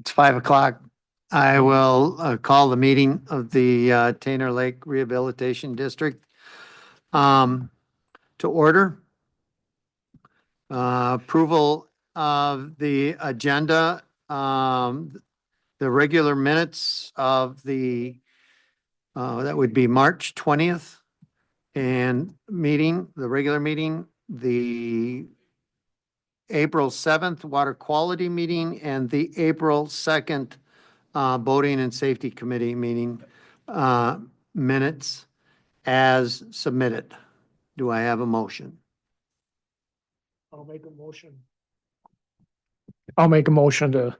It's 5 o'clock. I will call the meeting of the Tainter Lake Rehabilitation District to order. Approval of the agenda, the regular minutes of that would be March 20th and the regular meeting, the April 7th Water Quality Meeting and the April 2nd Boating and Safety Committee meeting minutes as submitted. Do I have a motion? I'll make a motion. I'll make a motion to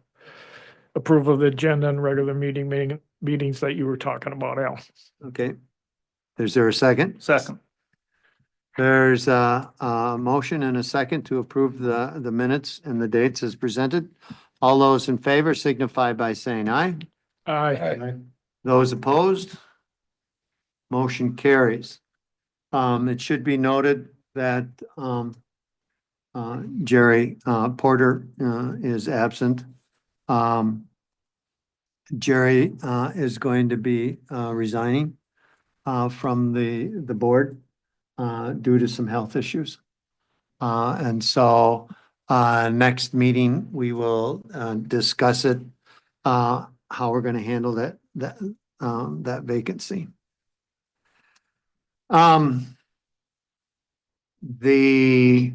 approve of the agenda and regular meetings that you were talking about, Al. Okay. Is there a second? Second. There's a motion and a second to approve the minutes and the dates as presented. All those in favor signify by saying aye. Aye. Those opposed? Motion carries. It should be noted that Jerry Porter is absent. Jerry is going to be resigning from the board due to some health issues. And so next meeting, we will discuss it, how we're going to handle that vacancy. The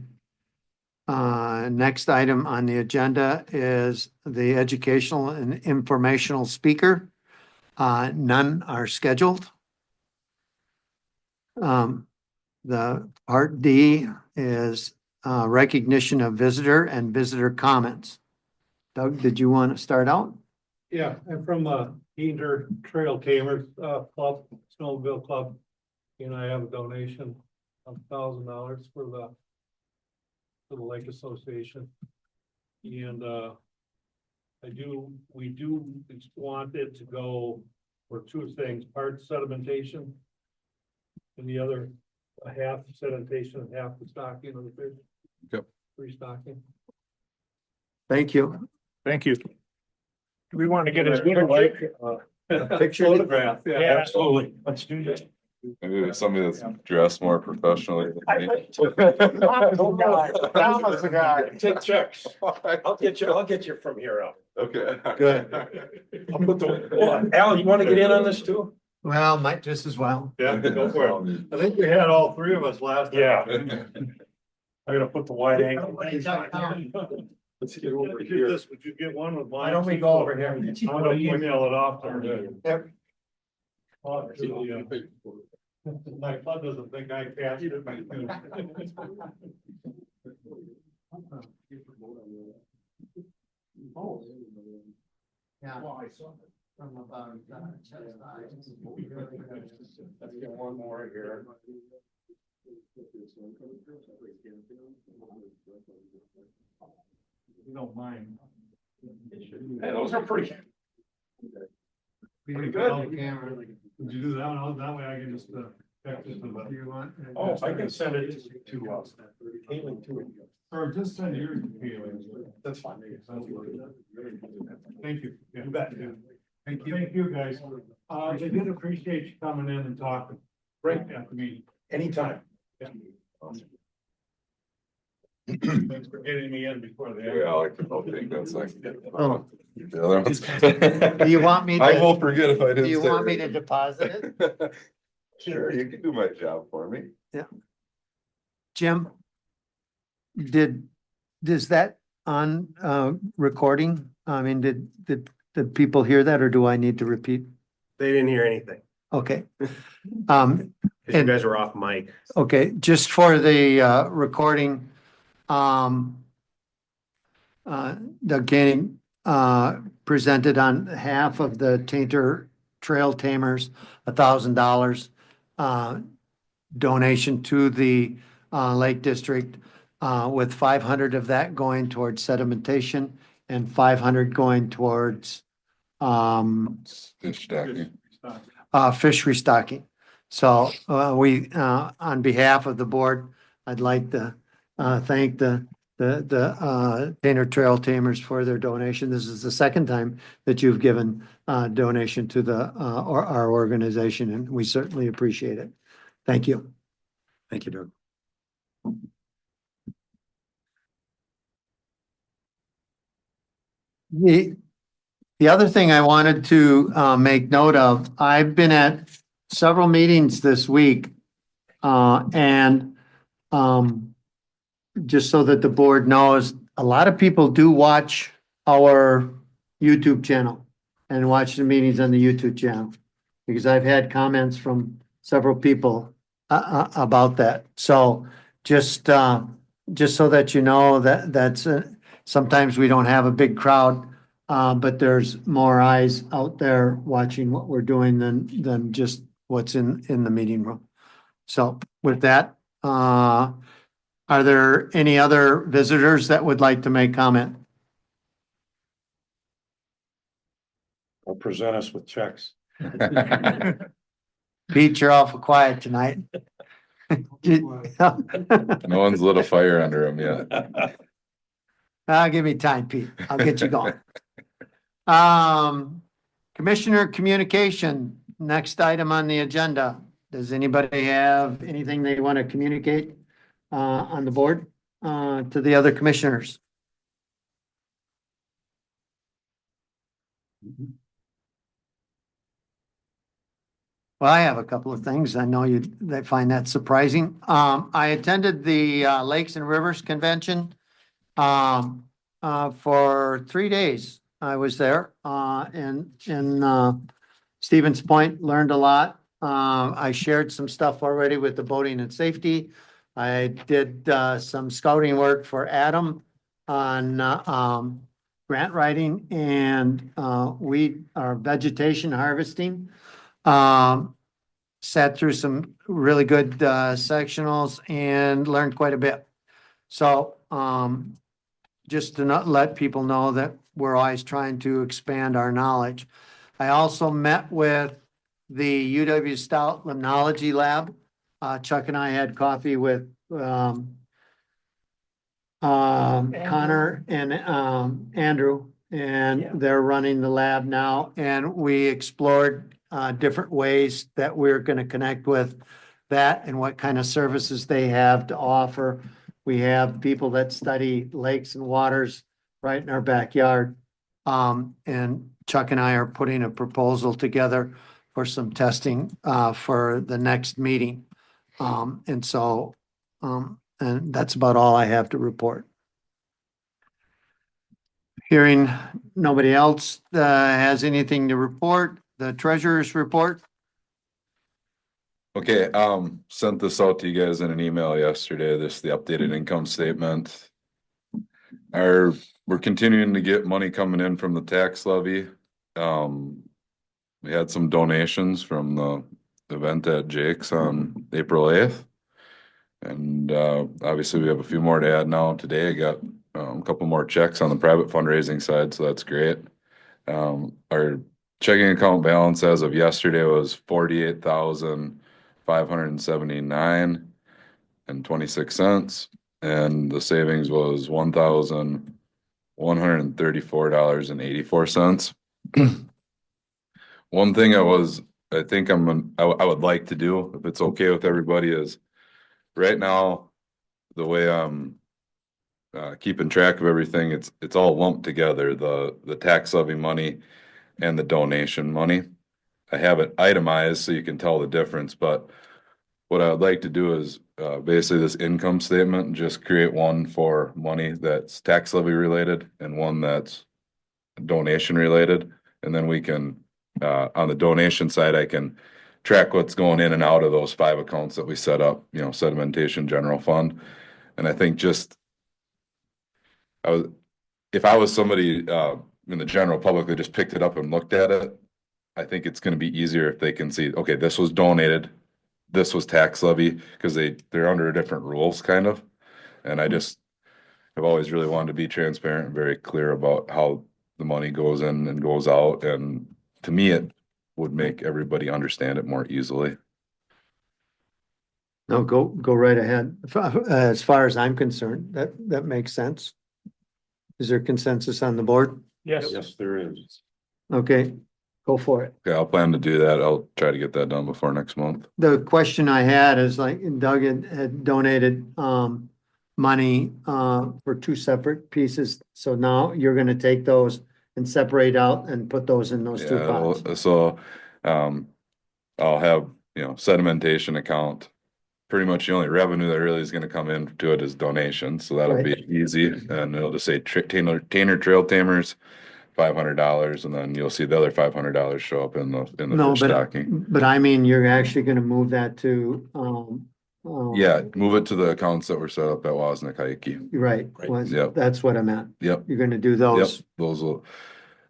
next item on the agenda is the educational and informational speaker. None are scheduled. The part D is recognition of visitor and visitor comments. Doug, did you want to start out? Yeah, I'm from Tainter Trail Tamers Club, Snowmobile Club. And I have a donation of $1,000 for the Lake Association. And we do want it to go for two things, part sedimentation and the other half sedimentation and half the stocking of the fish. Yep. Restocking. Thank you. Thank you. Do we want to get as good a like Picture? Photograph, Yeah, yeah. absolutely. Let's do that. Maybe there's somebody that's dressed more professionally than me. Thomas the guy. Take checks. I'll get you from here out. Okay. Good. I'll put the, Al, you wanna get in on this too? Well, might just as well. Yeah, go for it. I think we had all three of us last time. Yeah. I gotta put the wide angle. Let's get over Would here. you get one with mine? Why don't we go over here? I'm gonna email it off to Yep. my club doesn't think I cashed it. Yeah. Let's get one more here. You don't mind. Hey, those are pretty. Pretty good. Would you do that one? That way I can just text it to the. You want? Oh, I can send it to us. Caitlin too. Or just send yours to Caitlin. That's fine. Thank you. Yeah. You bet. Thank you, guys. I did appreciate you coming in and talking. Right after me. Anytime. Thanks for getting me in before the. Yeah, I like to think that's like. Oh. The other ones. Do you want me I to, will forget if I didn't. do you say want me to it. deposit it? Sure, you can do my job for me. Jim? Is that on recording? I mean, did people hear that or do I need to repeat? They didn't hear anything, Okay. because you And- guys were off mic. Okay, just for the recording, Doug Canning presented on behalf of the Tainter Trail Tamers, $1,000 donation to the Lake District, with 500 of that going towards sedimentation and 500 going towards Fish stacking. fish restocking. So we, on behalf of the board, I'd like to thank the the Tainter Trail Tamers for their donation. This is the second time that you've given donation to or our organization, and we certainly appreciate it. Thank you. Thank you, Doug. The other thing I wanted to make note of, I've been at several meetings this week. And just so that the board knows, a lot of people do watch our YouTube channel and watch the meetings on the YouTube channel. Because I've had comments from several people about that. So just so that you know that's sometimes we don't have a big crowd, but there's more eyes out there watching what we're doing than just what's in the meeting room. So with that, are there any other visitors that would like to make comment? Or present us with checks. Pete, you're awful quiet tonight. No one's lit a fire under him yet. Give me time, Pete. I'll get you going. Commissioner communication, next item on the agenda. Does anybody have anything they want to communicate on the board to the other commissioners? Well, I have a couple of things. I know they find that surprising. I attended the Lakes and Rivers Convention for 3 days. I was there in Stevens Point, learned a lot. I shared some stuff already with the boating and safety. I did some scouting work for Adam on grant writing and weed or vegetation harvesting. Sat through some really good sectionals and learned quite a bit. So just to not let people know that we're always trying to expand our knowledge. I also met with the UW Stout Limnology Lab. Chuck and I had coffee with Connor and Andrew, and they're running the lab now. And we explored different ways that we're going to connect with that and what kind of services they have to offer. We have people that study lakes and waters right in our backyard. And Chuck and I are putting a proposal together for some testing for the next meeting. And that's about all I have to report. Hearing nobody else has anything to report, the treasurer's report. Okay, sent this out to you guys in an email yesterday, the updated income statement. We're continuing to get money coming in from the tax levy. We had some donations from the event at Jake's on April 8th. And obviously we have a few more to add now. Today I got a couple more checks on the private fundraising side, so that's great. Our checking account balance as of yesterday was 48,579.26, and the savings was $1,134.84. One thing I would like to do, if it's okay with everybody, is right now the way I'm keeping track of everything, it's all lumped together, the tax levy money and the donation money. I have it itemized so you can tell the difference, but what I would like to do is basically this income statement, just create one for money that's tax levy related and one that's donation related. And then we can, on the donation side, I can track what's going in and out of those 5 accounts that we set up, sedimentation general fund. And I think if I was somebody in the general public that just picked it up and looked at it, I think it's going to be easier if they can see, okay, this was donated, this was tax levy, because they're under different rules kind of. And I've always really wanted to be transparent and very clear about how the money goes in and goes out. And to me, it would make everybody understand it more easily. No, go right ahead. As far as I'm concerned, that makes sense. Is there consensus on the board? Yes, Yes, there is. Okay, go for it. Okay, I'll plan to do that. I'll try to get that done before next month. The question I had is like Doug had donated money for two separate pieces. So now you're gonna take those and separate out and put those in those two Yeah, pots. so, I'll have, sedimentation account. Pretty much the only revenue that really is gonna come into it is donations, so that'll be easy, and it'll just say Tainter Trail Tamers, $500, and then you'll see the other $500 show up in the No, first stocking. but I mean, you're actually gonna move that to Yeah, move it to the accounts that were set up at Wozniak Heike. you're right. Yep. That's what I meant. Yep, You're gonna do yep, those.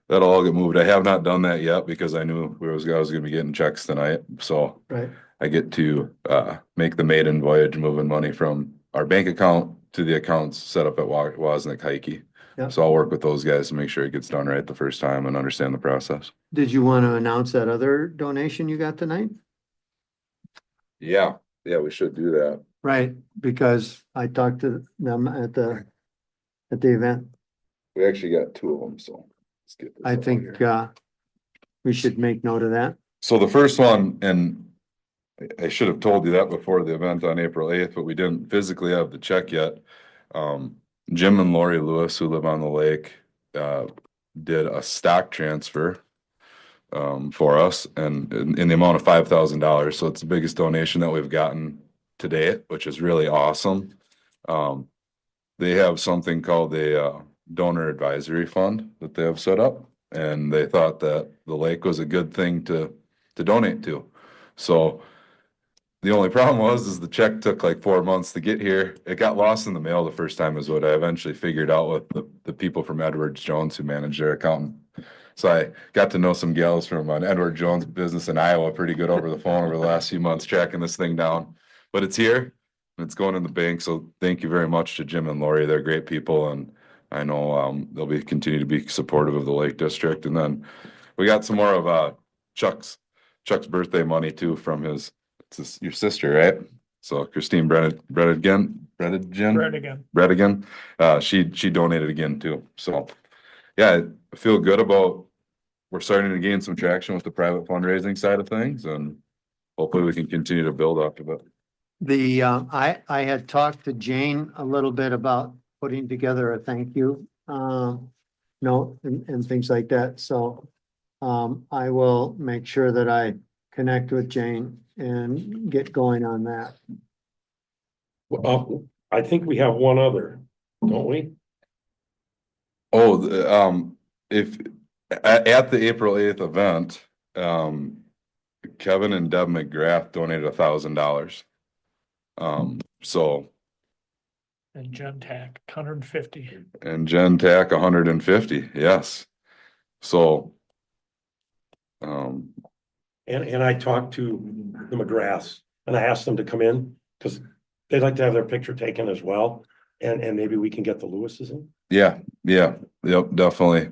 that'll all get moved. I have not done that yet because I knew I was gonna be getting checks tonight, so Right. I get to make the maiden voyage, moving money from our bank account to the accounts set up at Wozniak Heike. Yep. So I'll work with those guys to make sure it gets done right the first time and understand the process. Did you want to announce that other donation you got tonight? Yeah, we should do that. Right, because I talked to them at the event. We actually got two of them, so let's get this I out think here. we should make note of that. So the first one, and I should have told you that before the event on April 8th, but we didn't physically have the check yet. Jim and Lori Lewis, who live on the lake, did a stock transfer for us and in the amount of $5,000. So it's the biggest donation that we've gotten to date, which is really awesome. They have something called a donor advisory fund that they have set up, and they thought that the lake was a good thing to donate to. So the only problem is the check took like 4 months to get here. It got lost in the mail the first time is what I eventually figured out with the people from Edwards Jones who manage their account. So I got to know some gals from an Edward Jones business in Iowa pretty good over the phone over the last few months tracking this thing down. But it's here and it's going in the bank. So thank you very much to Jim and Lori. They're great people, and I know they'll continue to be supportive of the Lake District. And then we got some more of Chuck's birthday money too from your sister, right? So Christine Bredigan. She donated again too. So yeah, I feel good about we're starting to gain some traction with the private fundraising side of things, and hopefully we can continue to build off of it. I had talked to Jane a little bit about putting together a thank you note and things like that. So I will make sure that I connect with Jane and get going on that. Well, I think we have one other, don't we? Oh, if at the April 8th event, Kevin and Deb McGrath donated $1,000. So and Gentac, 150. and Gentac 150, yes. So And I talked to the McGraths and I asked them to come in because they'd like to have their picture taken as well. And maybe we can get the Lewises in. yeah, yep, definitely.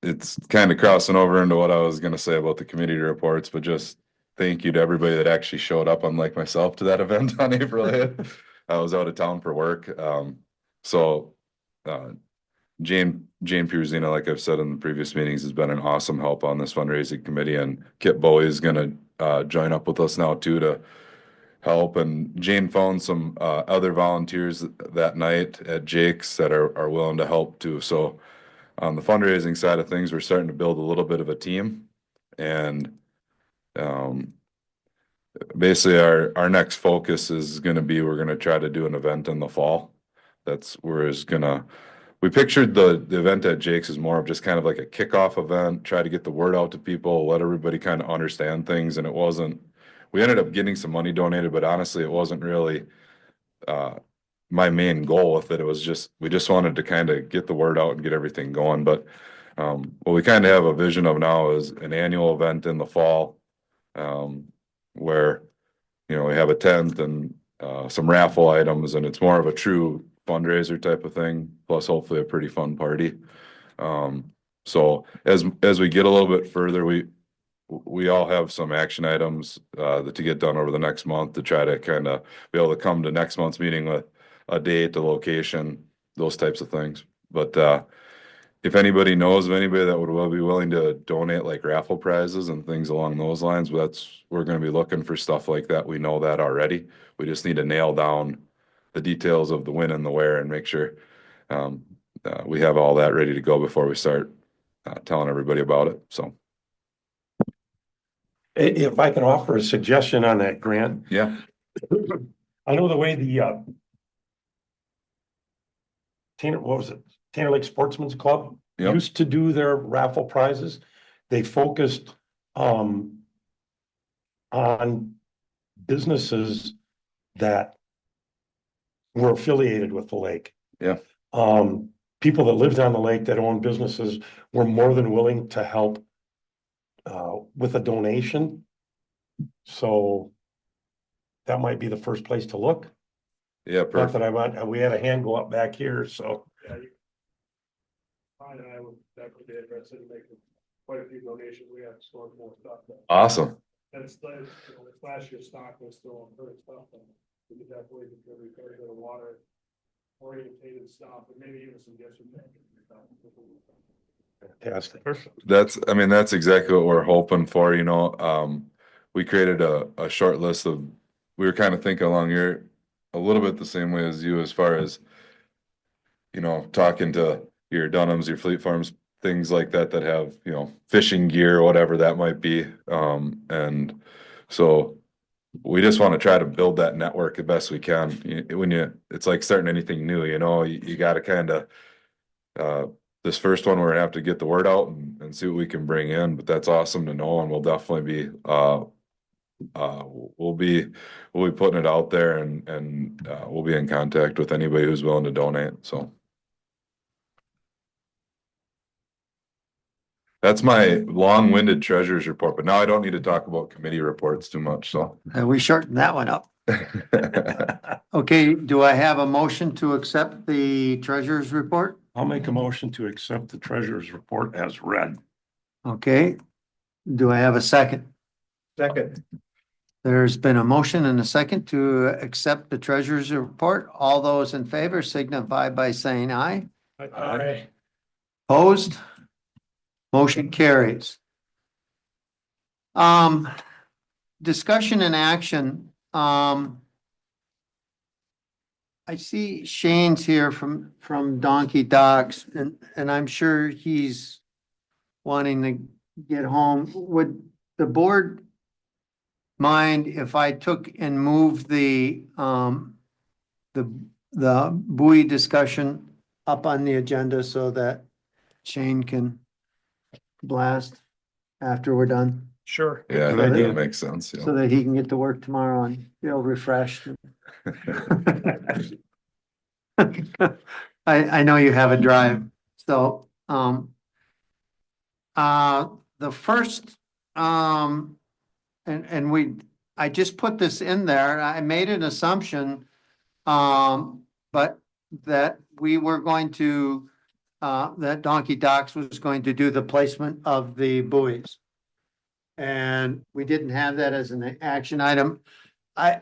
It's kind of crossing over into what I was gonna say about the community reports, but just thank you to everybody that actually showed up, unlike myself, to that event on April 8th. I was out of town for work. So Jane Pierzina, like I've said in the previous meetings, has been an awesome help on this fundraising committee, and Kip Bowie is gonna join up with us now too to help. And Jane found some other volunteers that night at Jake's that are willing to help too. So on the fundraising side of things, we're starting to build a little bit of a team, and basically our next focus is going to be we're going to try to do an event in the fall. We pictured the event at Jake's as more of just kind of like a kickoff event, try to get the word out to people, let everybody kind of understand things. And we ended up getting some money donated, but honestly, it wasn't really my main goal with it. It was we just wanted to kind of get the word out and get everything going. But what we kind of have a vision of now is an annual event in the fall, where, we have a tent and some raffle items, and it's more of a true fundraiser type of thing, plus hopefully a pretty fun party. So as we get a little bit further, we all have some action items, that to get done over the next month to try to kind of be able to come to next month's meeting with a date, a location, those types of things. But, if anybody knows of anybody that would be willing to donate like raffle prizes and things along those lines, we're gonna be looking for stuff like that. We know that already. We just need to nail down the details of the when and the where and make sure, we have all that ready to go before we start, telling everybody about it. So, If I can offer a suggestion on that, Grant, yeah, I know the way the Tainter, what was it? Tainter Lake Sportsman's Club Yep. used to do their raffle prizes. They focused on businesses that were affiliated with the lake. Yeah. People that lived on the lake that owned businesses were more than willing to help with a donation. So that might be the first place to look. yeah, Not perfect. that I want, we had a hand go up back here, so. Fine, and I would definitely be interested in making quite a few donations. We have stored more stuff. Awesome. And it's, you know, this last year's stock was still on current stuff, and we could definitely contribute quite a bit of water orientated stuff, and maybe even some gifts and things. Fantastic. I mean, that's exactly what we're hoping for, you know. We created a short list of, we were kind of thinking along here a little bit the same way as you as far as, you know, talking to your Dunhams, your Fleet Farms, things like that that have, you know, fishing gear, whatever that might be. And so we just want to try to build that network the best we can. It's like starting anything new, you know, you got to kind of, this first one, we're gonna have to get the word out and see what we can bring in, but that's awesome to know, and we'll definitely be, we'll be putting it out there and we'll be in contact with anybody who's willing to donate, so. That's my long-winded treasurer's report, but now I don't need to talk about committee reports too much, so. We shortened that one up. Okay, do I have a motion to accept the treasurer's report? I'll make a motion to accept the treasurer's report as read. Okay, do I have a second? Second. There's been a motion and a second to accept the treasurer's report. All those in favor signify by saying aye. Aye. Opposed? Motion carries. Discussion and action, I see Shane's here from Donkey Docks and I'm sure he's wanting to get home. Would the board mind if I took and moved the buoy discussion up on the agenda so that Shane can blast after we're done, Sure. Yeah, I Good think idea. that makes sense, so that he can get to work tomorrow and feel refreshed? I know you have a drive, so, the first, I just put this in there, I made an assumption, but that we were going to, that Donkey Docks was going to do the placement of the buoys. And we didn't have that as an action item. I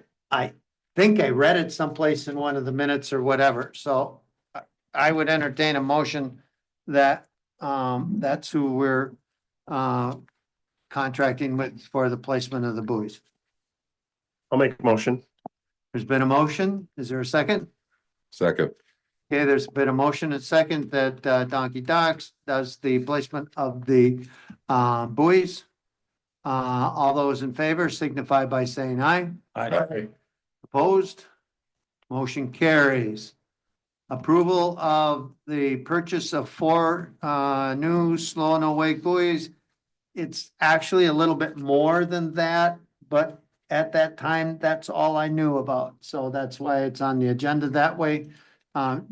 think I read it someplace in one of the minutes or whatever, so I would entertain a motion that, that's who we're, contracting with for the placement of the buoys. I'll make a motion. There's been a motion. Is there a second? Second, Okay, there's been a motion and second that, Donkey Docks does the placement of the, buoys. All those in favor signify by saying aye. Aye. Opposed? Motion carries. Approval of the purchase of 4 new slow and no wake buoys. It's actually a little bit more than that, but at that time, that's all I knew about. So that's why it's on the agenda that way.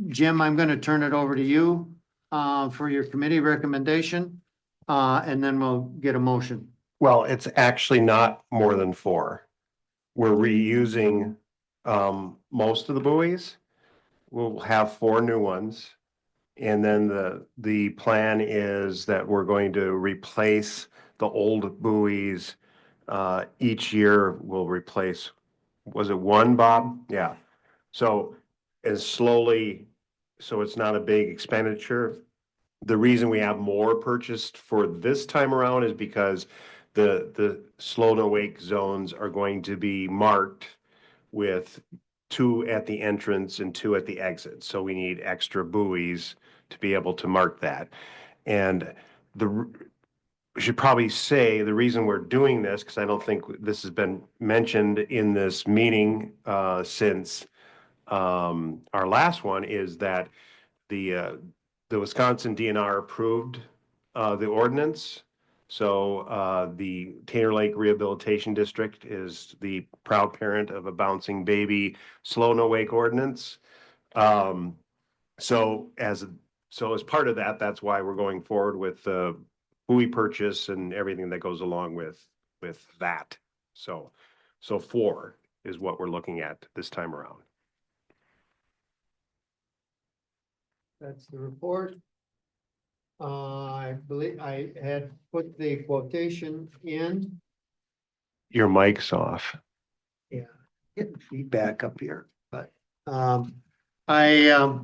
Jim, I'm gonna turn it over to you for your committee recommendation, and then we'll get a motion. Well, it's actually not more than 4. We're reusing most of the buoys. We'll have 4 new ones. And then the plan is that we're going to replace the old buoys. Each year will replace, was it one, Bob? Yeah. So as slowly, so it's not a big expenditure. The reason we have more purchased for this time around is because the slow to wake zones are going to be marked with two at the entrance and two at the exit. So we need extra buoys to be able to mark that. And we should probably say the reason we're doing this, because I don't think this has been mentioned in this meeting since our last one, is that the Wisconsin DNR approved the ordinance. So the Tainter Lake Rehabilitation District is the proud parent of a bouncing baby slow no wake ordinance. Um, so as part of that, that's why we're going forward with the buoy purchase and everything that goes along with that. So 4 is what we're looking at this time around. That's the report. I believe I had put the quotation in. Your mic's off. Yeah, getting feedback up here, but, I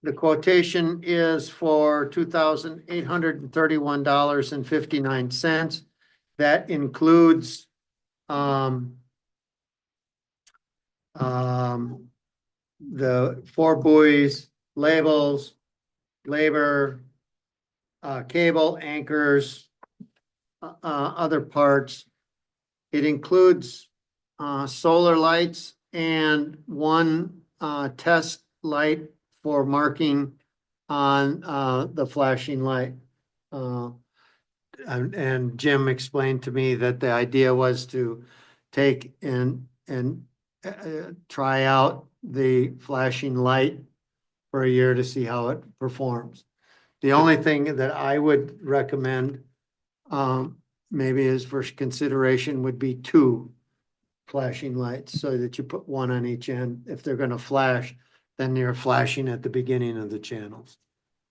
the quotation is for $2,831.59. That includes, the 4 buoys, labels, labor, cable, anchors, other parts. It includes solar lights and 1 test light for marking on the flashing light. And Jim explained to me that the idea was to take and try out the flashing light for a year to see how it performs. The only thing that I would recommend, maybe as first consideration, would be 2 flashing lights, so that you put 1 on each end. If they're gonna flash, then they're flashing at the beginning of the channels.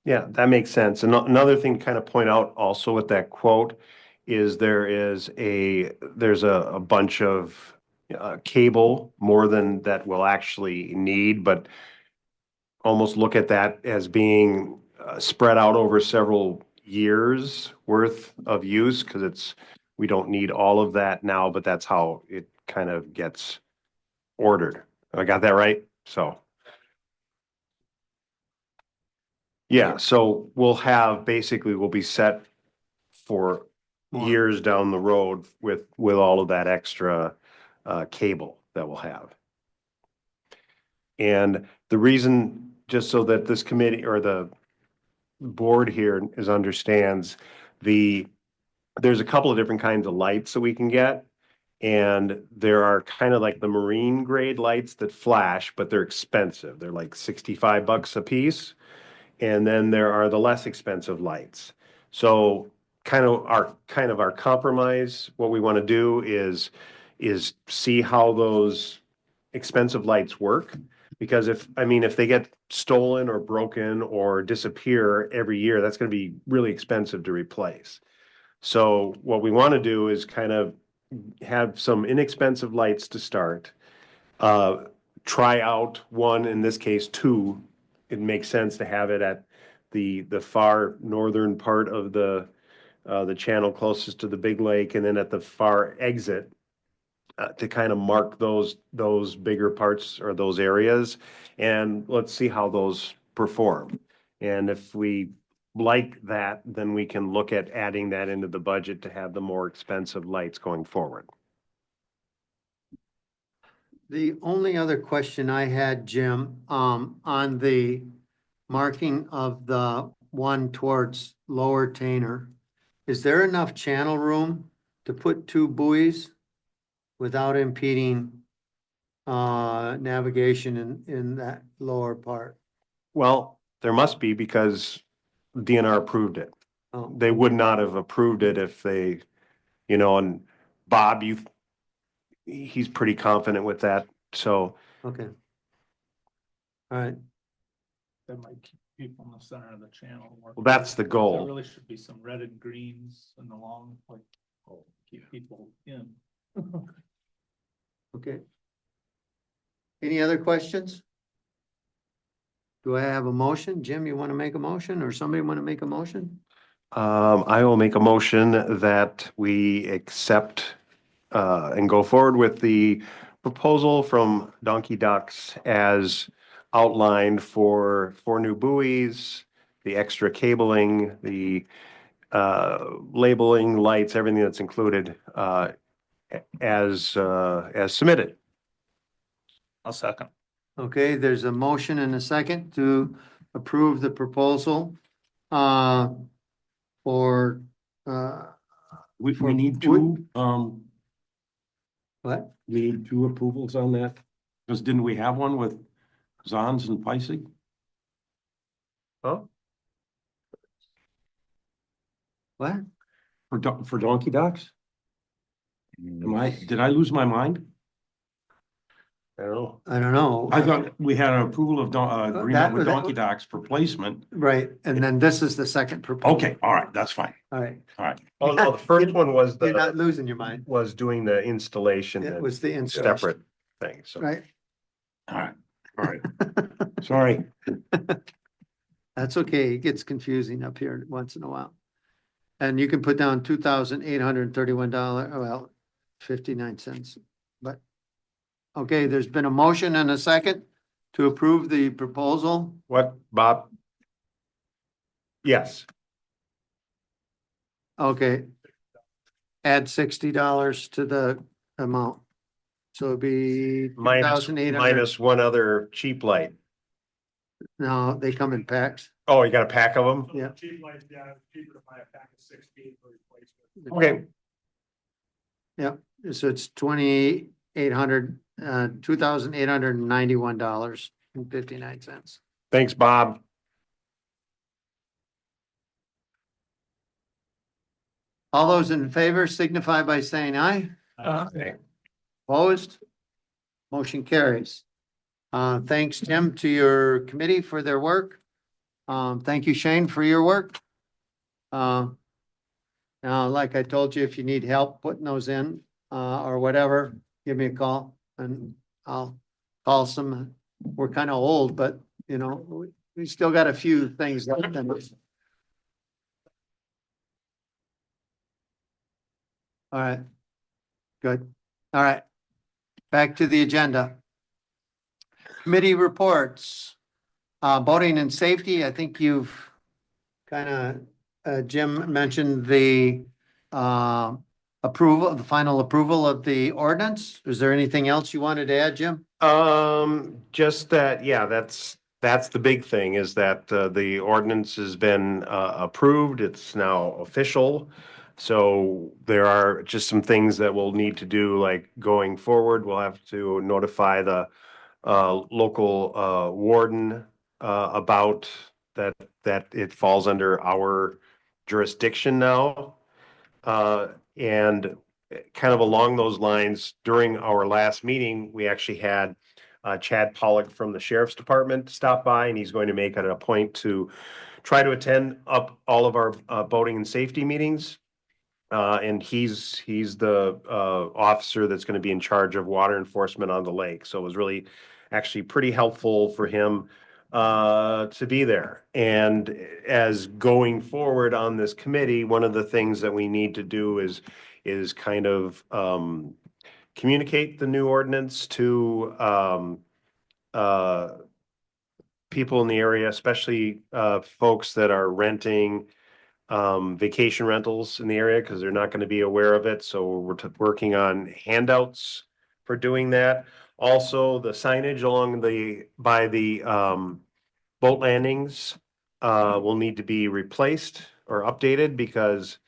Yeah, that makes sense. And another thing to kind of point out also with that quote is there's a bunch of cable, more than that we'll actually need, but almost look at that as being spread out over several years worth of use, because we don't need all of that now, but that's how it kind of gets ordered. I got that right? So. Yeah, so we'll be set for More. years down the road with all of that extra cable that we'll have. And the reason, just so that this committee or the board here understands, there's a couple of different kinds of lights that we can get. And there are kind of like the marine grade lights that flash, but they're expensive. They're like $65 a piece. And then there are the less expensive lights. So kind of our compromise, what we want to do is see how those expensive lights work. Because if they get stolen or broken or disappear every year, that's going to be really expensive to replace. So what we want to do is kind of have some inexpensive lights to start. Try out 1, in this case 2. It makes sense to have it at the far northern part of the channel closest to the big lake, and then at the far exit to kind of mark those bigger parts or those areas, and let's see how those perform. And if we like that, then we can look at adding that into the budget to have the more expensive lights going forward. The only other question I had, Jim, on the marking of the one towards Lower Tainter, is there enough channel room to put 2 buoys without impeding navigation in that lower part? Well, there must be, because DNR approved it. Oh, They would not have approved it if they, and Bob, he's pretty confident with that, so. okay. All right, That might people in the center of the channel. Well, that's the There goal. really should be some red and greens in the long, like, keep people in. Okay. Any other questions? Do I have a motion? Jim, you want to make a motion or somebody want to make a motion? I will make a motion that we accept and go forward with the proposal from Donkey Ducks as outlined for four new buoys, the extra cabling, the labeling, lights, everything that's included as submitted. I'll second. Okay, there's a motion and a second to approve the proposal for We For- need what? we need two approvals on that, because didn't we have one with Zons and Peisig? Oh. What? For Donkey Ducks? Did I lose my mind? I don't know. I don't know. I thought we had an approval of agreement with that- Donkey Ducks for placement. Right, and then this is the second proposal. Okay, all right, that's fine. All right, All right. Oh, no, the first one was you're not losing your mind. was doing the installation It and was the installation, separate thing, so. right? All right, all right. Sorry. That's okay. It gets confusing up here once in a while. And you can put down $2,831, well, 59 cents, but. Okay, there's been a motion and a second to approve the proposal. What, Bob? Yes, Okay. Add $60 to the amount. So it'd be minus, 2,800. minus one other cheap light. No, they come in packs. Oh, you got a pack of them? Yeah. Cheap lights, yeah, it's cheaper to buy a pack of 16 for replacement. Okay, So it's $2,891.59. thanks, Bob. All those in favor signify by saying aye. Okay. Opposed? Motion carries. Thanks, Tim, to your committee for their work. Thank you, Shane, for your work. Now, like I told you, if you need help putting those in, or whatever, give me a call and I'll call some. We're kind of old, but you know, we still got a few things left in us. All right. Good. All right. Back to the agenda. Committee reports. Boating and safety, I think you've kind of, Jim mentioned the approval, the final approval of the ordinance. Is there anything else you wanted to add, Jim? Just that, yeah, that's the big thing is that the ordinance has been approved. It's now official. So there are just some things that we'll need to do, like going forward, we'll have to notify the local warden about that it falls under our jurisdiction now. And kind of along those lines, during our last meeting, we actually had Chad Pollock from the Sheriff's Department stop by, and he's going to make it a point to try to attend up all of our boating and safety meetings. And he's the officer that's going to be in charge of water enforcement on the lake. So it was really actually pretty helpful for him to be there. And as going forward on this committee, one of the things that we need to do is kind of communicate the new ordinance to people in the area, especially folks that are renting vacation rentals in the area, because they're not going to be aware of it. So we're working on handouts for doing that. Also, the signage along by the boat landings will need to be replaced or updated because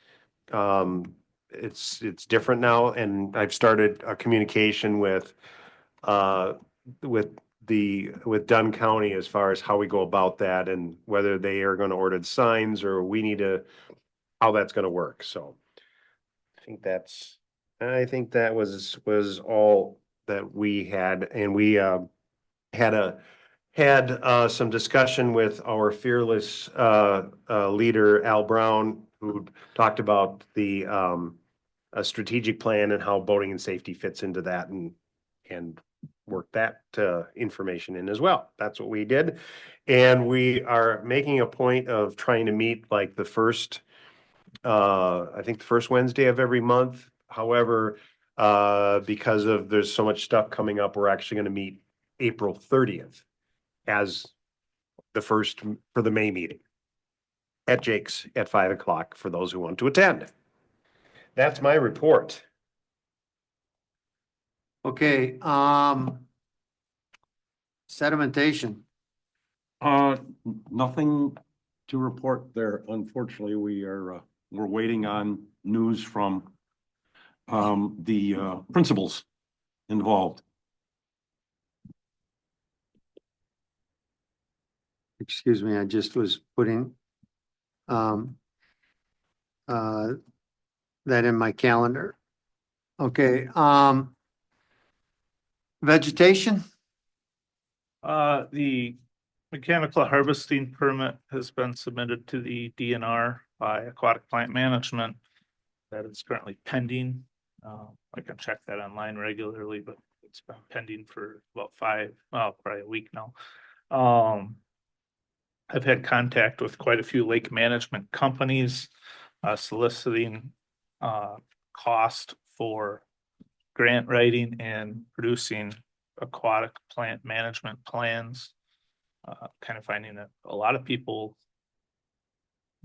it's different now. And I've started a communication with Dunn County as far as how we go about that and whether they are going to order the signs or we need to, how that's going to work. So I think that was all that we had. And we had had some discussion with our fearless leader, Al Brown, who talked about the a strategic plan and how boating and safety fits into that and work that information in as well. That's what we did. And we are making a point of trying to meet like the first, I think the first Wednesday of every month. However, because of there's so much stuff coming up, we're actually going to meet April 30th as the first for the May meeting at Jake's at 5 o'clock for those who want to attend. That's my report. Okay, sedimentation. Nothing to report there. Unfortunately, we're waiting on news from the principals involved. Excuse me, I just was putting that in my calendar. Okay, vegetation, The mechanical harvesting permit has been submitted to the DNR by Aquatic Plant Management. That is currently pending. I can check that online regularly, but it's been pending for about probably a week now. I've had contact with quite a few lake management companies, soliciting cost for grant writing and producing aquatic plant management plans. Kind of finding that a lot of people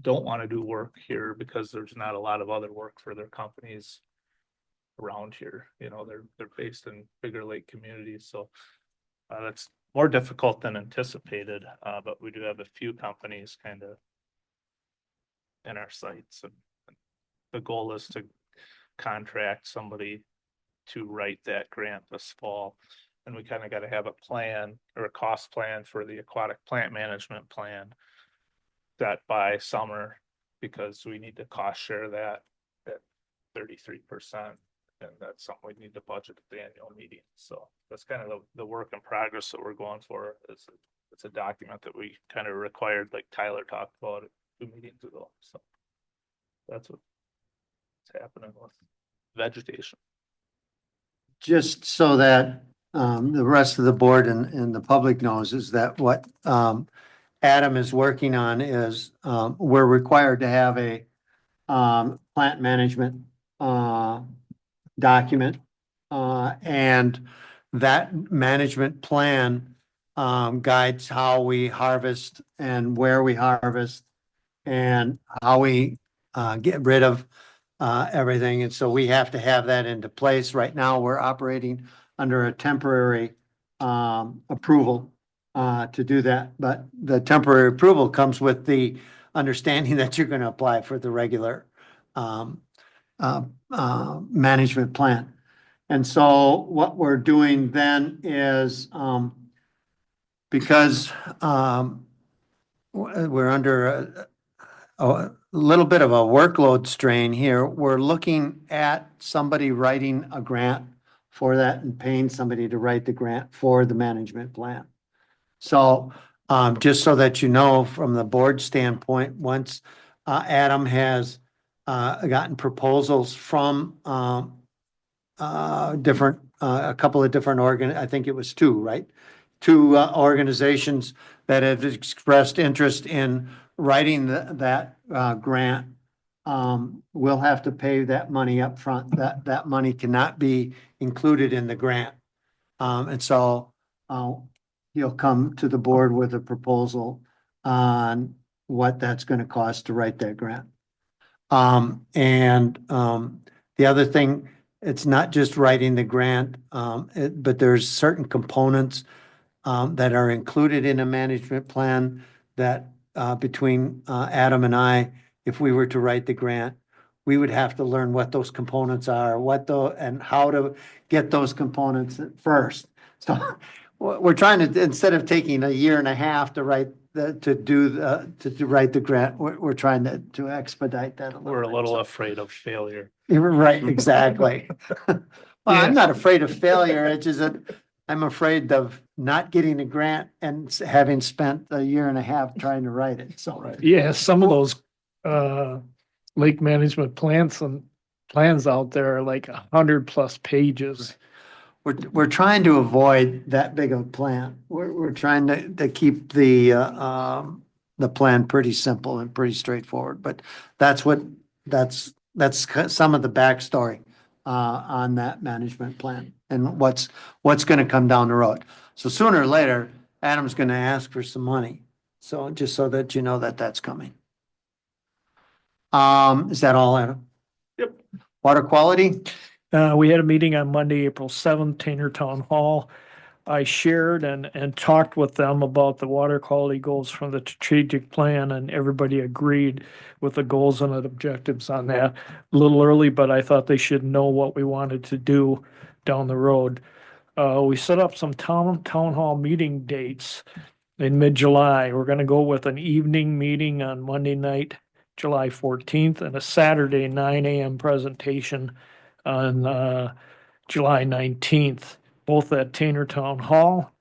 don't want to do work here because there's not a lot of other work for their companies around here. You know, they're based in bigger lake communities, so that's more difficult than anticipated. But we do have a few companies kind of in our sites, and the goal is to contract somebody to write that grant this fall. And we kind of got to have a plan or a cost plan for the aquatic plant management plan that by summer, because we need to cost share that at 33%. And that's something we need to budget at the annual meeting. So that's kind of the work in progress that we're going for. It's a document that we kind of required, like Tyler talked about it 2 meetings ago. So that's what's happening with vegetation. just so that the rest of the board and the public knows is that what Adam is working on is we're required to have a plant management document. And that management plan guides how we harvest and where we harvest and how we get rid of everything. And so we have to have that into place. Right now, we're operating under a temporary approval to do that. But the temporary approval comes with the understanding that you're going to apply for the regular management plan. And so what we're doing then is because we're under a little bit of a workload strain here, we're looking at somebody writing a grant for that and paying somebody to write the grant for the management plan. So just so that you know, from the board standpoint, once Adam has gotten proposals from different, a couple of different I think it was two, right? Two organizations that have expressed interest in writing that grant. We'll have to pay that money up front. That money cannot be included in the grant. And so he'll come to the board with a proposal on what that's going to cost to write that grant. The other thing, it's not just writing the grant, but there's certain components that are included in a management plan that between Adam and I, if we were to write the grant, we would have to learn what those components are, and how to get those components first. So we're trying to, instead of taking a year and a half to write to write the grant, we're trying to expedite that a little. We're a bit. little So- afraid of failure. Right, exactly. Well, I'm not afraid of failure. It's just that I'm afraid of not getting a grant and having spent a year and a half trying to write it, so. Yeah, some of those, lake management plans and plans out there are like 100+ pages. We're trying to avoid that big of a plan. We're trying to keep the plan pretty simple and pretty straightforward, but that's some of the backstory on that management plan and what's gonna come down the road. So sooner or later, Adam's gonna ask for some money. So just so that you know that that's coming. Is that all, Adam? Yep. Water quality? We had a meeting on Monday, April 7th, Tainter Town Hall. I shared and talked with them about the water quality goals from the strategic plan, and everybody agreed with the goals and the objectives on that. A little early, but I thought they should know what we wanted to do down the road. We set up some town hall meeting dates in mid-July. We're gonna go with an evening meeting on Monday night, July 14th, and a Saturday 9 a.m. presentation on July 19th, both at Tainter Town Hall.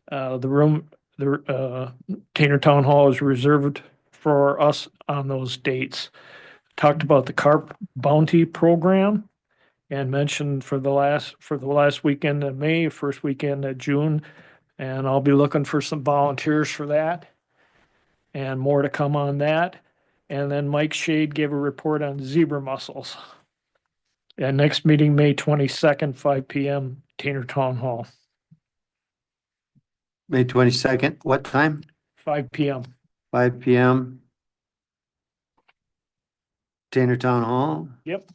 The Tainter Town Hall is reserved for us on those dates. Talked about the carp bounty program and mentioned for the last weekend of May, first weekend of June, and I'll be looking for some volunteers for that. And more to come on that. And then Mike Shade gave a report on zebra mussels. And next meeting, May 22nd, 5 p.m., Tainter Town Hall, May 22nd, what time? 5 p.m. 5 PM. Tainter Town Hall. Yep.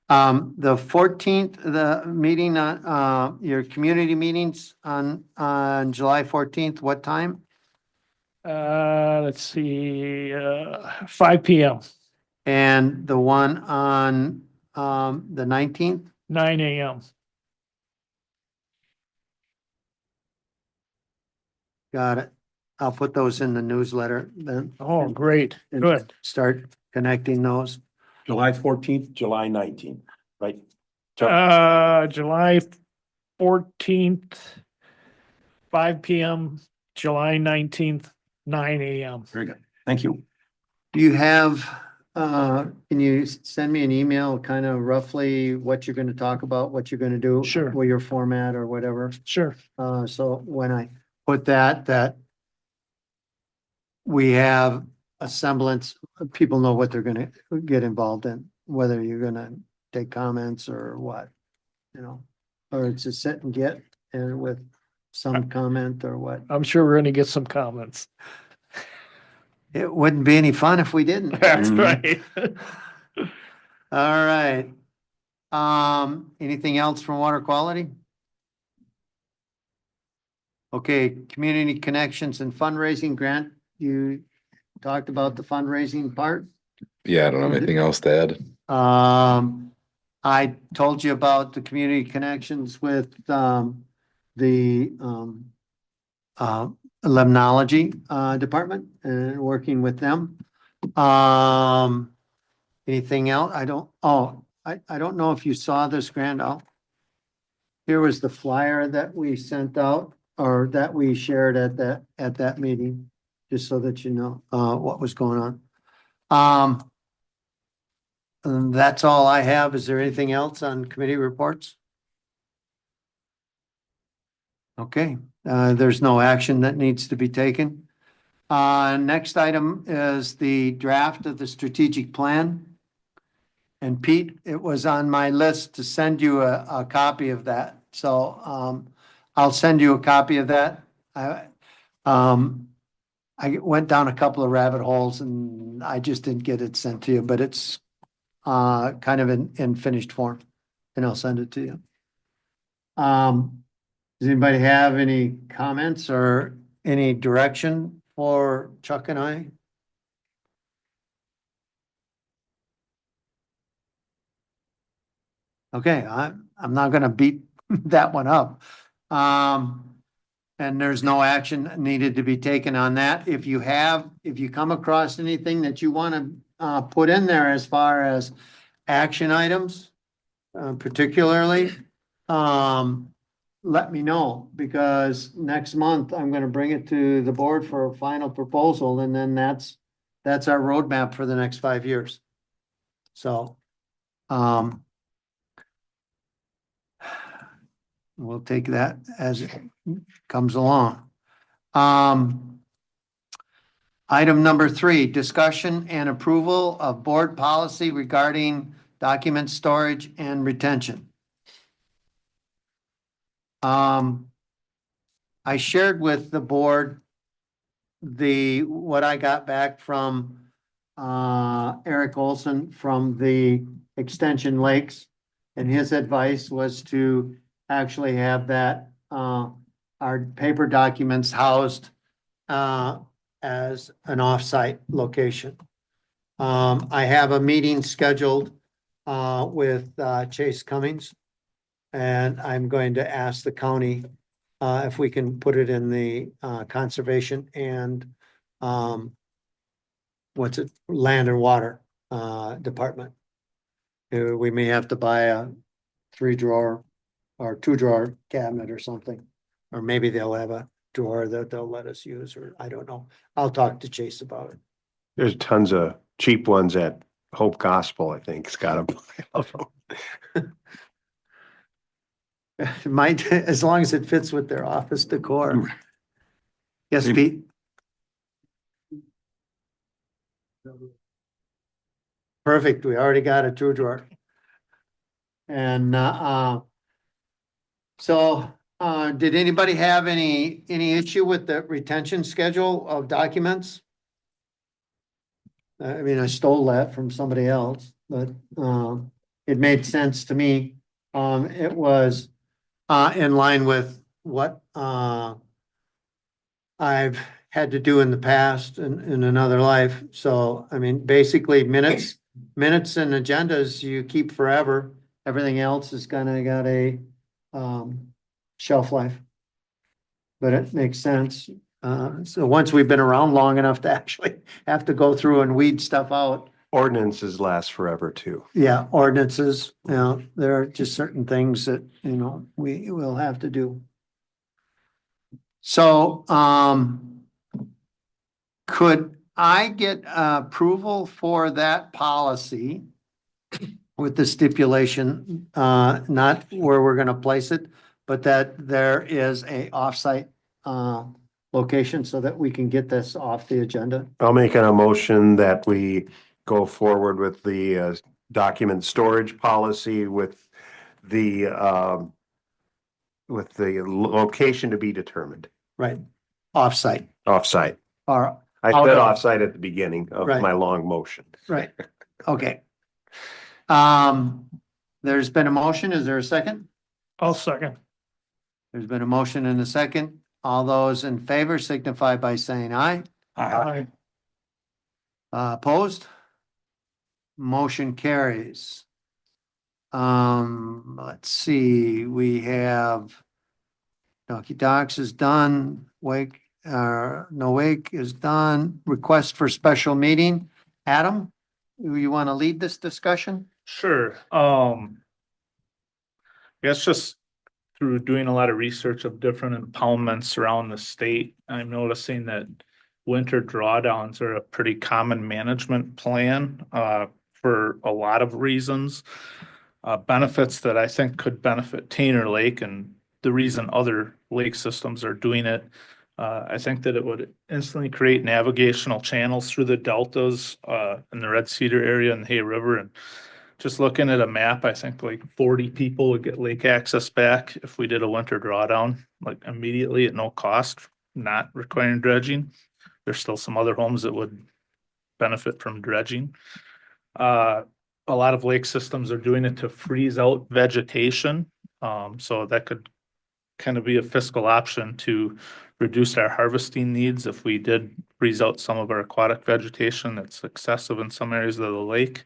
The 14th, the meeting on, your community meetings on July 14th, what time? Let's see, 5 p.m., And the one on, the 19th? 9 a.m. Got it. I'll put those in the newsletter then. Oh, great. and Good. Start connecting those. July 14th, July 19th, right? July 14th, 5 p.m., July 19th, 9 a.m. Very good. Thank you. Do you have, can you send me an email, kind of roughly what you're gonna talk about, what you're gonna do? Sure. Or your format or whatever? Sure. So when I put that we have a semblance, people know what they're gonna get involved in, whether you're gonna take comments or what, you know? Or it's a sit and get and with some comment or what. I'm sure we're gonna get some comments. It wouldn't be any fun if we didn't. That's Mhm. right. All right. Anything else from water quality? Okay, community connections and fundraising grant, you talked about the fundraising part. Yeah, I don't have anything else to add. I told you about the community connections with, the, limnology, department and working with them. Anything else? I don't know if you saw this grant out. Here was the flyer that we sent out or that we shared at that meeting, just so that you know, what was going on. And that's all I have. Is there anything else on committee reports? Okay, there's no action that needs to be taken. Next item is the draft of the strategic plan. And Pete, it was on my list to send you a copy of that, so, I'll send you a copy of that. I went down a couple of rabbit holes and I just didn't get it sent to you, but it's, kind of in finished form, and I'll send it to you. Does anybody have any comments or any direction for Chuck and I? Okay, I'm not gonna beat that one up. And there's no action needed to be taken on that. If you come across anything that you wanna, put in there as far as action items, particularly, let me know, because next month I'm gonna bring it to the board for a final proposal, and then that's our roadmap for the next 5 years. So, we'll take that as it comes along. Item number 3, discussion and approval of board policy regarding document storage and retention. I shared with the board what I got back from Eric Olson from the Extension Lakes. And his advice was to actually have that, our paper documents housed as an offsite location. I have a meeting scheduled with Chase Cummings. And I'm going to ask the county if we can put it in the conservation and land and water department. We may have to buy a 3-drawer or 2-drawer cabinet or something. Or maybe they'll have a drawer that they'll let us use, or I don't know. I'll talk to Chase about There's tons of cheap ones at Hope Gospel, I think. It's got a pile of them. it. Might, as long as it fits with their office decor. Yes, Pete? Perfect, we already got a 2-drawer. And did anybody have any issue with the retention schedule of documents? I mean, I stole that from somebody else, but it made sense to me. It was in line with what I've had to do in the past in another life. So, I mean, basically minutes and agendas you keep forever. Everything else is gonna got a shelf life. But it makes sense. So once we've been around long enough to actually have to go through and weed stuff out. Ordinances last forever too. Yeah, ordinances, there are just certain things that, we will have to do. So, could I get approval for that policy with the stipulation, not where we're gonna place it, but that there is a offsite location so that we can get this off the agenda? I'll make a motion that we go forward with the document storage policy with the location to be determined, Right, offsite, offsite. or, I Out said of- offsite at the beginning of Right. my long motion. right, okay. There's been a motion, is there a second? I'll second. There's been a motion and a second. All those in favor signify by saying aye. Aye. Opposed? Motion carries. Let's see, we have Donkey Docks is done, No Wake is done, request for special meeting. Adam, you want to lead this discussion? Sure. I guess just through doing a lot of research of different impoundments around the state, I'm noticing that winter drawdowns are a pretty common management plan for a lot of reasons. Benefits that I think could benefit Tainter Lake, and the reason other lake systems are doing it. I think that it would instantly create navigational channels through the deltas in the Red Cedar area and the Hay River. And just looking at a map, I think like 40 people would get lake access back if we did a winter drawdown, like immediately at no cost, not requiring dredging. There's still some other homes that would benefit from dredging. A lot of lake systems are doing it to freeze out vegetation. So that could kind of be a fiscal option to reduce our harvesting needs if we did freeze out some of our aquatic vegetation that's excessive in some areas of the lake.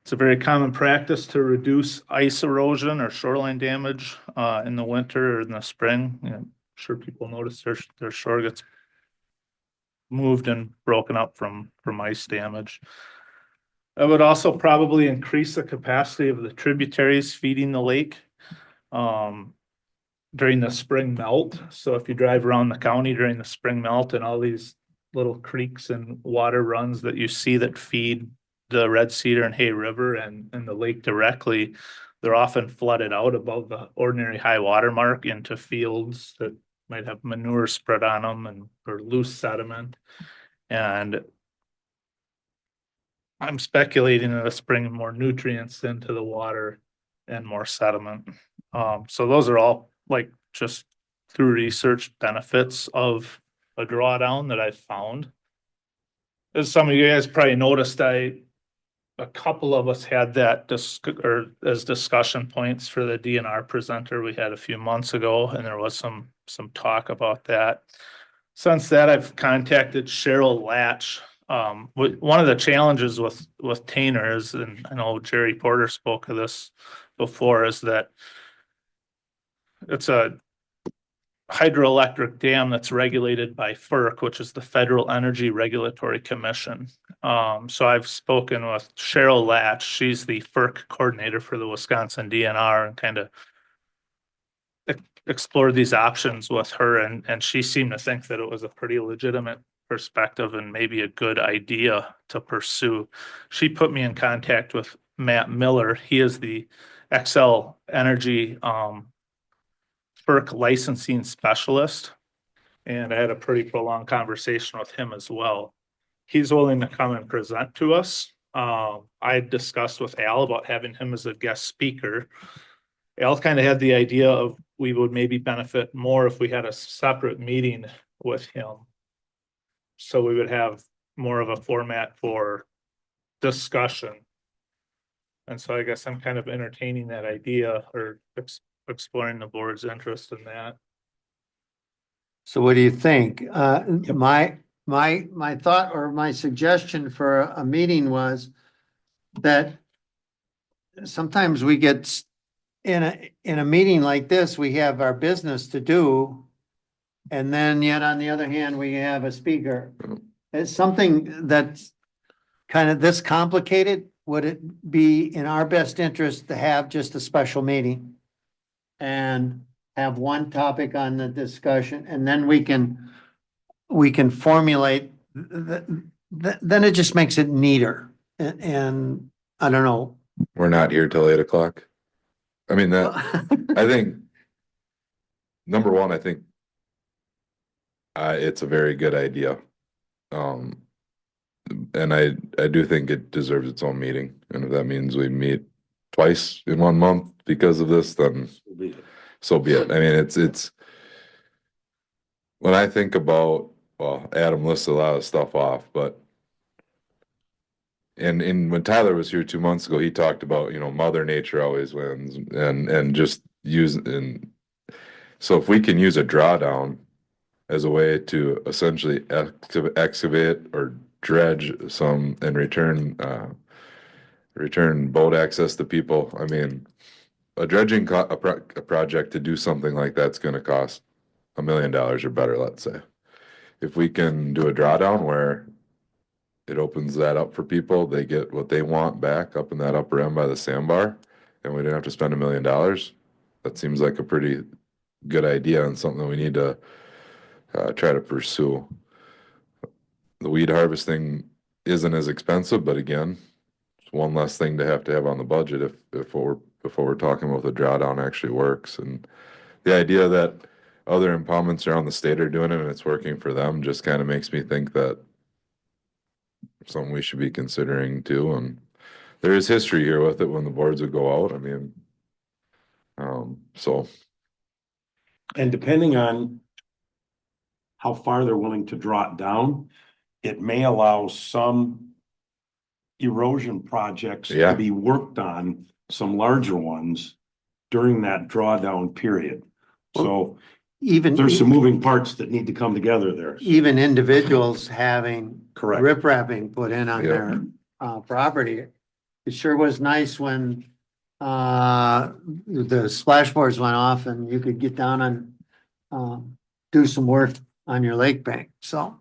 It's a very common practice to reduce ice erosion or shoreline damage in the winter or in the spring. I'm sure people notice their shore gets moved and broken up from ice damage. It would also probably increase the capacity of the tributaries feeding the lake. during the spring melt. So if you drive around the county during the spring melt and all these little creeks and water runs that you see that feed the Red Cedar and Hay River and the lake directly, they're often flooded out above the ordinary high water mark into fields that might have manure spread on them and or loose sediment. And I'm speculating that it's bringing more nutrients into the water and more sediment. So those are all like just through research benefits of a drawdown that I found. As some of you guys probably noticed, a couple of us had that or as discussion points for the DNR presenter we had a few months ago, and there was some talk about that. Since that, I've contacted Cheryl Latch. One of the challenges with Tainter is, and I know Jerry Porter spoke of this before, is that it's a hydroelectric dam that's regulated by FERC, which is the Federal Energy Regulatory Commission. So I've spoken with Cheryl Latch. She's the FERC coordinator for the Wisconsin DNR, and kind of explored these options with her, and she seemed to think that it was a pretty legitimate perspective and maybe a good idea to pursue. She put me in contact with Matt Miller. He is the XL Energy FERC licensing specialist, and I had a pretty prolonged conversation with him as well. He's willing to come and present to us. I discussed with Al about having him as a guest speaker. Al kind of had the idea of we would maybe benefit more if we had a separate meeting with him. So we would have more of a format for discussion. And so I guess I'm kind of entertaining that idea or exploring the board's interest in that. So what do you think? My thought or my suggestion for a meeting was that sometimes we get in a meeting like this, we have our business to do. And then yet on the other hand, we have a speaker. It's something that's kind of this complicated. Would it be in our best interest to have just a special meeting? And have one topic on the discussion, and then we can formulate, then it just makes it neater. And I don't know. We're not here till 8 o'clock. I mean, that, I think, number one, I think it's a very good idea. And I do think it deserves its own meeting. And if that means we meet twice in 1 month because of this, then so be it. I mean, it's when I think about, well, Adam lists a lot of stuff off, but and when Tyler was here 2 months ago, he talked about, Mother Nature always wins and just use, and so if we can use a drawdown as a way to essentially excavate or dredge some and return boat access to people. I mean, a dredging a project to do something like that's going to cost $1 million or better, let's say. If we can do a drawdown where it opens that up for people, they get what they want back up in that upper end by the sandbar, and we didn't have to spend $1 million. That seems like a pretty good idea and something we need to try to pursue. The weed harvesting isn't as expensive, but again, it's one less thing to have on the budget if what we're talking about the drawdown actually works. And the idea that other impoundments around the state are doing it and it's working for them just kind of makes me think that something we should be considering too. And there is history here with it when the boards would go out. I mean, so. And depending on how far they're willing to draw it down, it may allow some erosion projects Yeah. to be worked on, some larger ones during that drawdown period. So Even, there's some moving parts that need to come together there. even individuals having Correct. riprapping put in on Yeah. their property. It sure was nice when the splash boards went off and you could get down and do some work on your lake bank, so.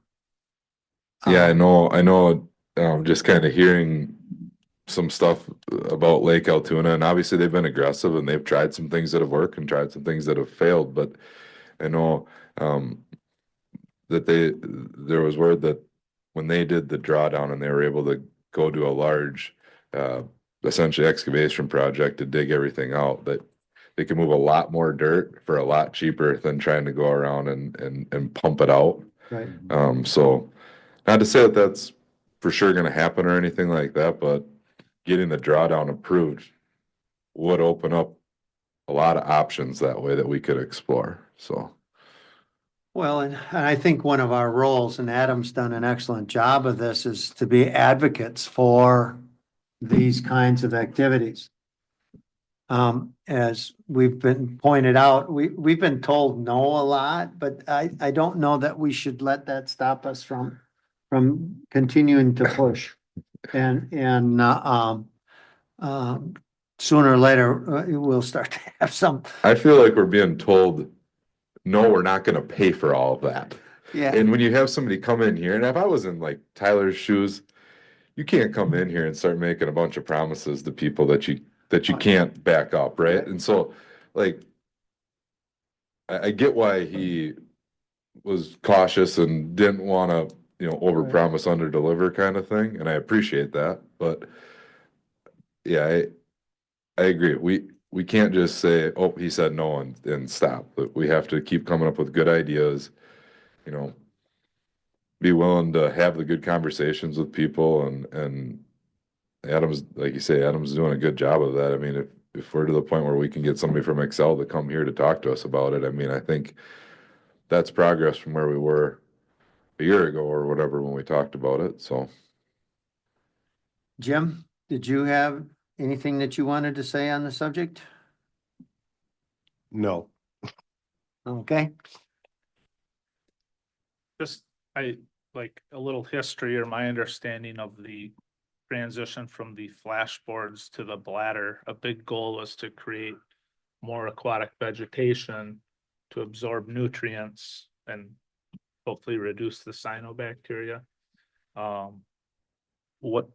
Yeah, I know, just kind of hearing some stuff about Lake Altoona, and obviously they've been aggressive and they've tried some things that have worked and tried some things that have failed, but I know, that there was word that when they did the drawdown and they were able to go to a large, essentially excavation project to dig everything out, that they can move a lot more dirt for a lot cheaper than trying to go around and pump it out. Right. So not to say that that's for sure gonna happen or anything like that, but getting the drawdown approved would open up a lot of options that way that we could explore, so. Well, and I think one of our roles, and Adam's done an excellent job of this, is to be advocates for these kinds of activities. As we've been pointed out, we've been told no a lot, but I don't know that we should let that stop us from continuing to push. And sooner or later, we'll start to have some, I feel like we're being told, no, we're not gonna pay for all of that. yeah. And when you have somebody come in here, and if I was in like Tyler's shoes, you can't come in here and start making a bunch of promises to people that you can't back up, right? And so, like, I get why he was cautious and didn't wanna, overpromise, underdeliver kind of thing, and I appreciate that, but yeah, I agree. We can't just say, oh, he said no and stop. But we have to keep coming up with good ideas, you know, be willing to have the good conversations with people and Adam's, like you say, Adam's doing a good job of that. I mean, if we're to the point where we can get somebody from Excel to come here to talk to us about it, I mean, I think that's progress from where we were a year ago or whatever when we talked about it. So Jim, did you have anything that you wanted to say on the subject? No. Okay, Just, like a little history or my understanding of the transition from the flashboards to the bladder. A big goal was to create more aquatic vegetation to absorb nutrients and hopefully reduce the cyanobacteria. What,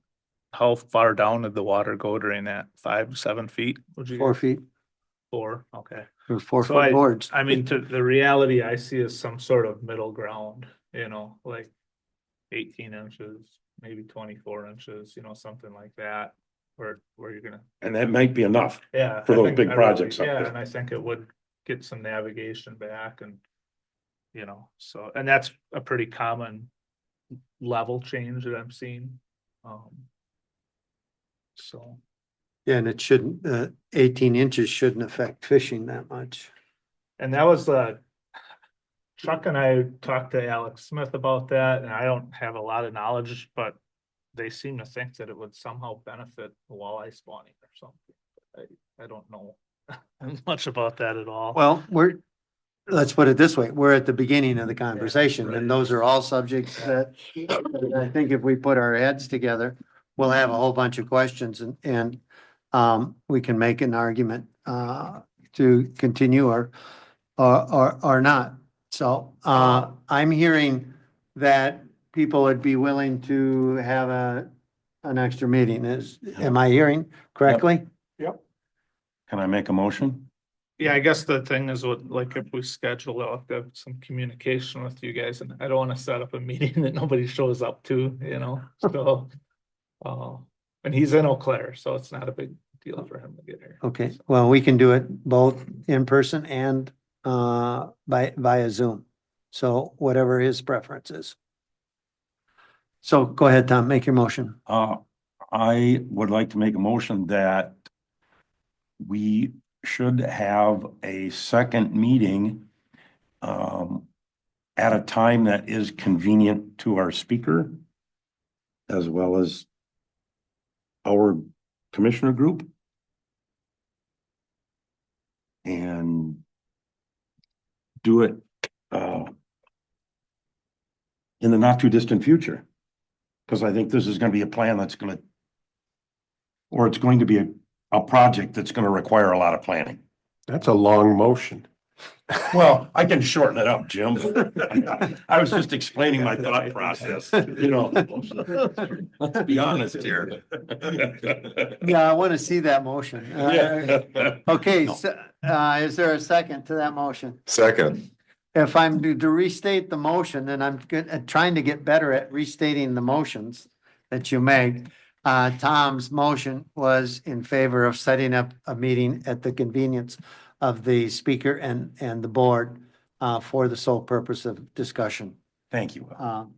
how far down did the water go during that? 5, 7 feet? Would you? 4 feet 4, okay. or 4 So foot boards. I mean, to the reality I see is some sort of middle ground, like 18 inches, maybe 24 inches, something like that. Where you're gonna, And that might be enough. yeah. For I those think big I projects up Yeah, there. and I think it would get some navigation back and, so, and that's a pretty common level change that I'm seeing. So, Yeah, and it shouldn't, 18 inches shouldn't affect fishing that much. and that was Chuck and I talked to Alex Smith about that, and I don't have a lot of knowledge, but they seem to think that it would somehow benefit the walleye spawning or something. I don't know much about that at all. Well, let's put it this way, we're at the beginning of the conversation, and those are all subjects that I think if we put our heads together, we'll have a whole bunch of questions and we can make an argument to continue or not. So I'm hearing that people would be willing to have an extra meeting. Am I hearing correctly? Can I make a motion? Yeah, I guess the thing is like if we schedule, I'll have to have some communication with you guys, and I don't wanna set up a meeting that nobody shows up to, so. And he's in Eau Claire, so it's not a big deal for him to get here. Okay, well, we can do it both in person and via Zoom. So whatever his preference is. So go ahead, Tom, make your motion. I would like to make a motion that we should have a second meeting at a time that is convenient to our speaker as well as our commissioner group. And do it in the not too distant future. Because I think this is gonna be a plan that's gonna, or it's going to be a project that's gonna require a lot of planning. That's a long motion. Well, I can shorten it up, Jim. I was just explaining my thought process, you know. Let's be honest here. Yeah, I want to see that motion. Okay, No. so, is there a second to that motion? Second, If I'm to restate the motion, and I'm good at trying to get better at restating the motions that you make. Tom's motion was in favor of setting up a meeting at the convenience of the speaker and the board for the sole purpose of discussion Thank you. on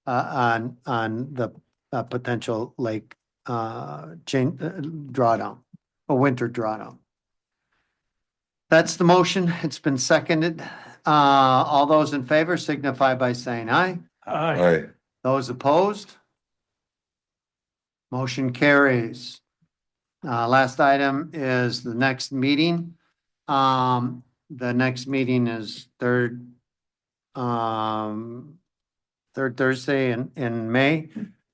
the potential lake change drawdown, a winter drawdown. That's the motion. It's been seconded. All those in favor signify by saying aye. aye, Those opposed? Motion carries. Last item is the next meeting. The next meeting is third Thursday in May.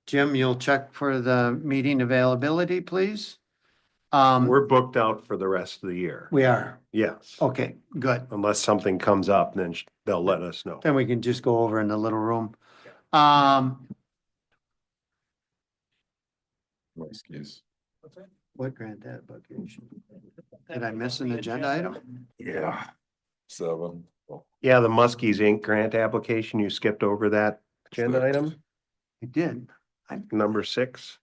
Jim, you'll check for the meeting availability, please. We're booked out for the rest of the year. We are. Yes, Okay, good. unless something comes up, then they'll let us know. Then we can just go over in the little room. excuse. What grant application? Did I miss an agenda item? Yeah. 7. Yeah, the Muskies Inc. grant application, you skipped over that agenda item, I did. number 6.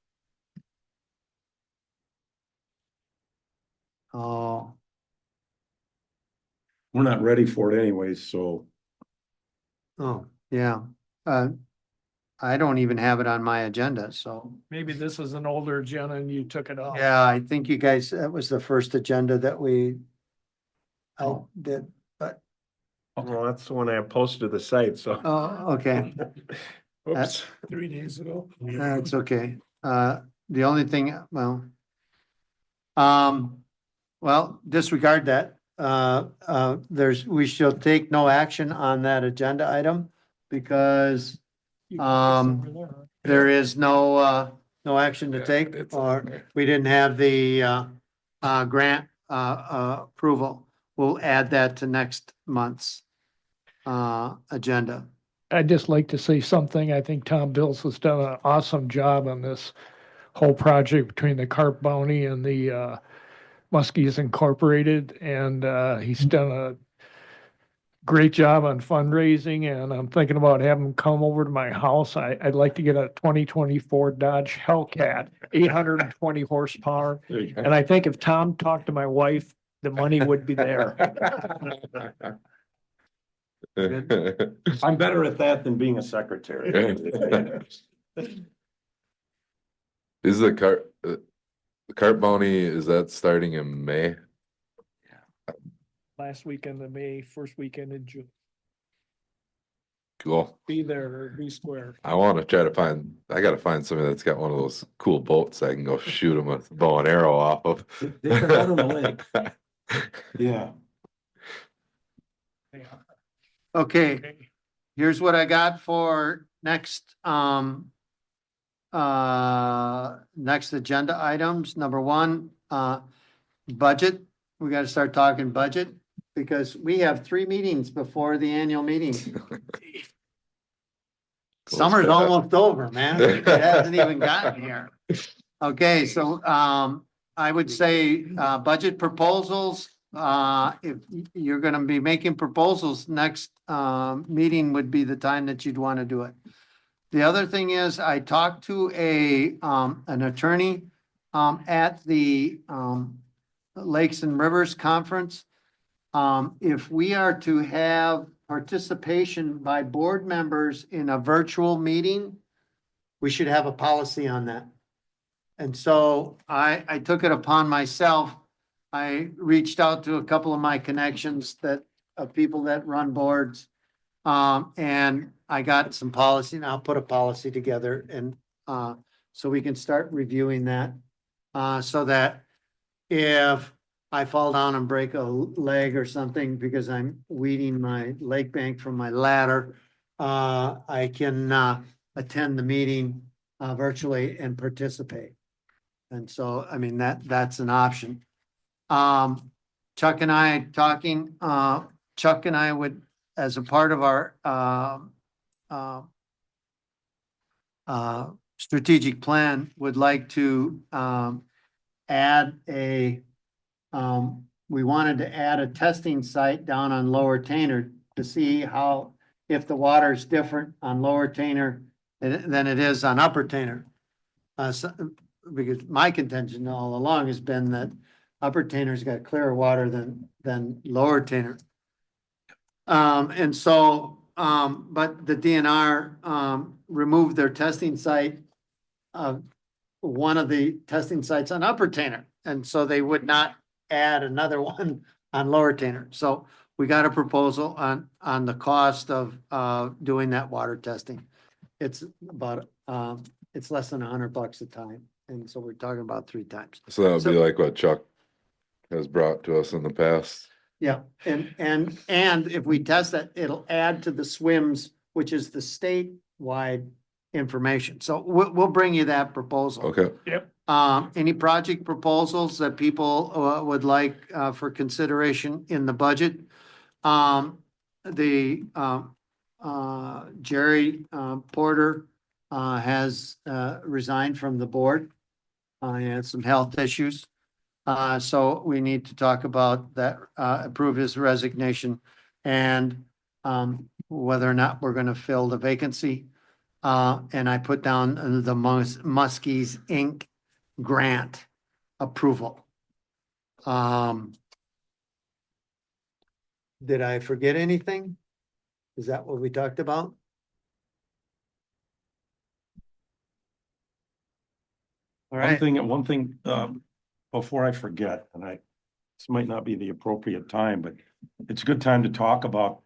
Oh, We're not ready for it anyways, so. oh, yeah. I don't even have it on my agenda, so. Maybe this is an older agenda and you took it off. Yeah, I think you guys, that was the first agenda that I Oh. did, but, Well, that's the one I posted to the site, so. oh, okay, Oops. 3 days ago. that's okay. The only thing, well, disregard that. We shall take no action on that agenda item because there is no action to take, It's or okay. we didn't have the grant approval. We'll add that to next month's agenda. I'd just like to say something. I think Tom Bills has done an awesome job on this whole project between the Carp Bounty and the Muskies Incorporated, and he's done a great job on fundraising, and I'm thinking about having him come over to my house. I'd like to get a 2024 Dodge Hellcat, 820 horsepower. There you go. And I think if Tom talked to my wife, the money would be there. I'm better at that than being a secretary. Is the cart bounty, is that starting in May? Last weekend of May, first weekend in June. Cool. Be there or be square. I want to try to I gotta find somebody that's got one of those cool boats I can go shoot them with a bow and arrow off of. They come out on the lake. Yeah. Okay, Okay. here's what I got for next next agenda items. Number 1, budget. We gotta start talking budget because we have 3 meetings before the annual meeting. Summer's fast. almost over, man. It hasn't even gotten here. Okay, so I would say budget proposals. If you're gonna be making proposals, next meeting would be the time that you'd want to do it. The other thing is, I talked to an attorney at the Lakes and Rivers Conference. If we are to have participation by board members in a virtual meeting, we should have a policy on that. And so I took it upon myself. I reached out to a couple of my connections of people that run boards. And I got some policy, and I'll put a policy together and so we can start reviewing that. So that if I fall down and break a leg or something because I'm weeding my lake bank from my ladder, I can attend the meeting virtually and participate. And so, I mean, that's an option. Chuck and I talking, Chuck and I would, as a part of our, uh, strategic plan, would like to, add we wanted to add a testing site down on Lower Tainter to see how, if the water is different on Lower Tainter than it is on Upper Tainter. Because my contention all along has been that Upper Tainer's got clearer water than Lower Tainter. And so, but the DNR, removed their testing site, one of the testing sites on Upper Tainter, and so they would not add another one on Lower Tainter. So we got a proposal on the cost of, doing that water testing. It's about, it's less than $100 a time, and so we're talking about 3 times. So that would be So- like what Chuck has brought to us in the past. Yeah, and if we test that, it'll add to the SWIMS, which is the statewide information. So we'll bring you that proposal. Okay, Any project proposals that people would like for consideration in the budget? Jerry Porter has resigned from the board. He had some health issues. So we need to talk about that, approve his resignation and whether or not we're gonna fill the vacancy. And I put down the Muskies Inc. grant approval. Did I forget anything? Is that what we talked about? All right, One thing, before I forget, and this might not be the appropriate time, but it's a good time to talk about,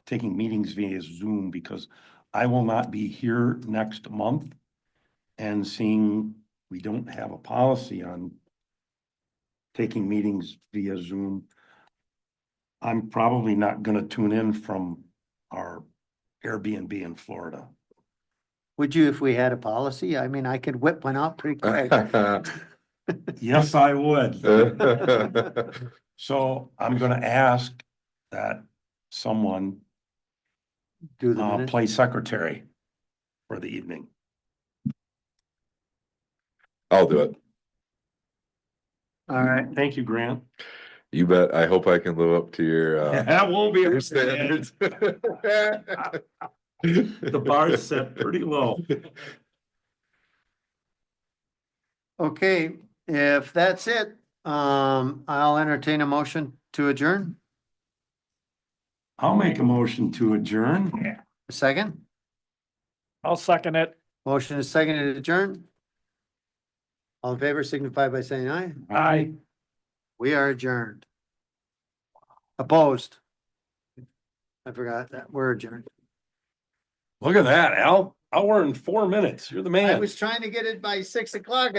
taking meetings via Zoom, because I will not be here next month. And seeing we don't have a policy on taking meetings via Zoom, I'm probably not gonna tune in from our Airbnb in Florida. would you if we had a policy? I mean, I could whip one out pretty quick. Yes, I would. So I'm gonna ask that someone Do the minutes. play secretary for the evening. I'll do it. All right, Thank you, Grant. You bet. I hope I can live up to your That won't be your standards. The bar is set pretty low. okay, if that's it, I'll entertain a motion to adjourn. I'll make a motion to adjourn. A second, I'll second it. motion is seconded to adjourn. All in favor signify by saying aye. Aye. We are adjourned. Opposed? I forgot that, we're adjourned. Look at that, Al. Hour and 4 minutes. You're the man. I was trying to get it by 6 o'clock.